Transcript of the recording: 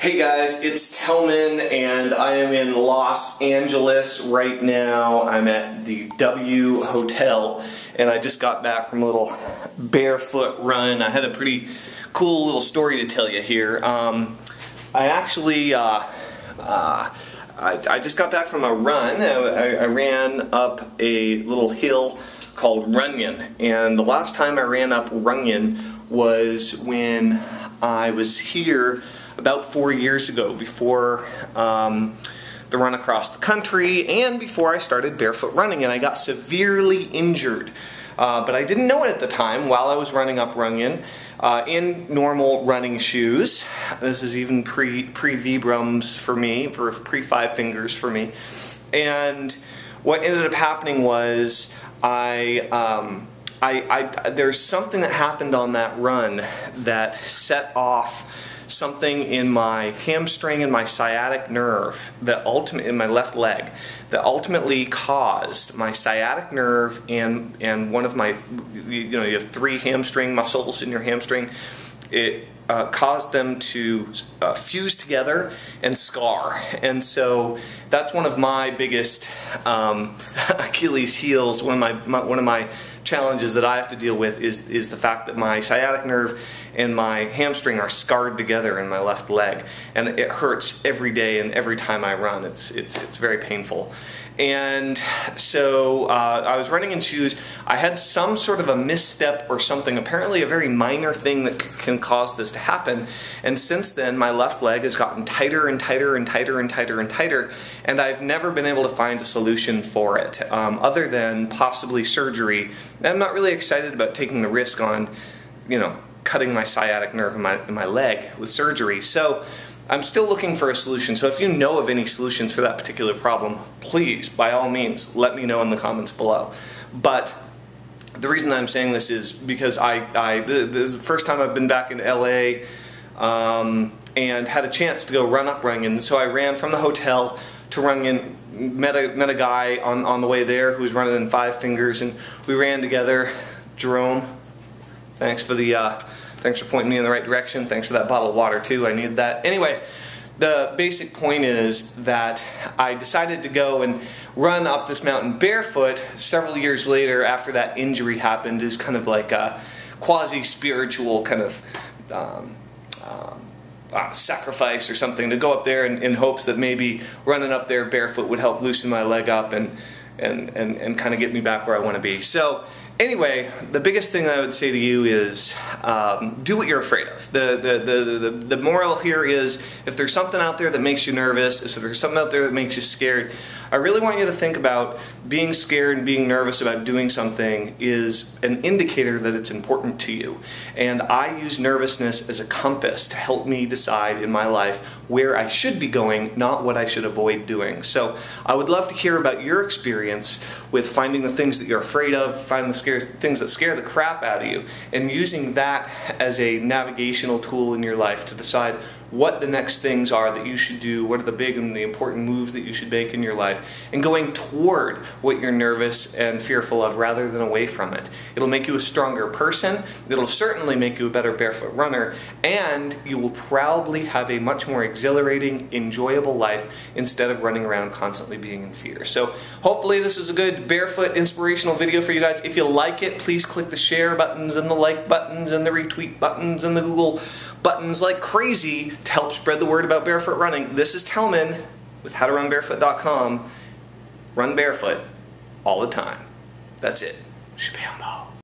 Hey guys, it's Tellman and I am in Los Angeles right now. I'm at the W Hotel and I just got back from a little barefoot run. I had a pretty cool little story to tell you here. I just got back from a run. I ran up a little hill called Runyon, and the last time I ran up Runyon was when I was here about 4 years ago, before the run across the country and before I started barefoot running, and I got severely injured. But I didn't know it at the time while I was running up Runyon in normal running shoes. This is even pre-Vibrams for me, pre-Five Fingers for me. And what ended up happening was there's something that happened on that run that set off something in my hamstring and my sciatic nerve in my left leg that ultimately caused my sciatic nerve and one of my, you have three hamstring muscles in your hamstring. It caused them to fuse together and scar, and so that's one of my biggest Achilles heels. One of my challenges that I have to deal with is the fact that my sciatic nerve and my hamstring are scarred together in my left leg, and it hurts every day and every time I run. It's very painful. And so I was running in shoes. I had some sort of a misstep or something, apparently a very minor thing that can cause this to happen. And since then, my left leg has gotten tighter and tighter and tighter and tighter and tighter, and I've never been able to find a solution for it, other than possibly surgery. And I'm not really excited about taking the risk on, cutting my sciatic nerve in my leg with surgery. So I'm still looking for a solution. So if you know of any solutions for that particular problem, please, by all means, let me know in the comments below. But the reason I'm saying this is because this is the first time I've been back in LA and had a chance to go run up Runyon. So I ran from the hotel to Runyon, met a guy on the way there who was running in Five Fingers, and we ran together. Jerome, thanks for pointing me in the right direction. Thanks for that bottle of water too. I needed that. Anyway, the basic point is that I decided to go and run up this mountain barefoot several years later after that injury happened, is kind of like a quasi-spiritual kind of sacrifice or something, to go up there in hopes that maybe running up there barefoot would help loosen my leg up and kind of get me back where I want to be. So anyway, the biggest thing I would say to you is do what you're afraid of. The moral here is, if there's something out there that makes you nervous, if there's something out there that makes you scared, I really want you to think about being scared and being nervous about doing something is an indicator that it's important to you. And I use nervousness as a compass to help me decide in my life where I should be going, not what I should avoid doing. So I would love to hear about your experience with finding the things that you're afraid of, finding the things that scare the crap out of you, and using that as a navigational tool in your life to decide what the next things are that you should do, what are the big and the important moves that you should make in your life, and going toward what you're nervous and fearful of rather than away from it. It'll make you a stronger person, it'll certainly make you a better barefoot runner, and you will probably have a much more exhilarating, enjoyable life instead of running around constantly being in fear. So hopefully this is a good barefoot inspirational video for you guys. If you like it, please click the share buttons and the like buttons and the retweet buttons and the Google buttons like crazy to help spread the word about barefoot running. This is Tellman with howtorunbarefoot.com. Run barefoot all the time. That's it. SHABAMBO.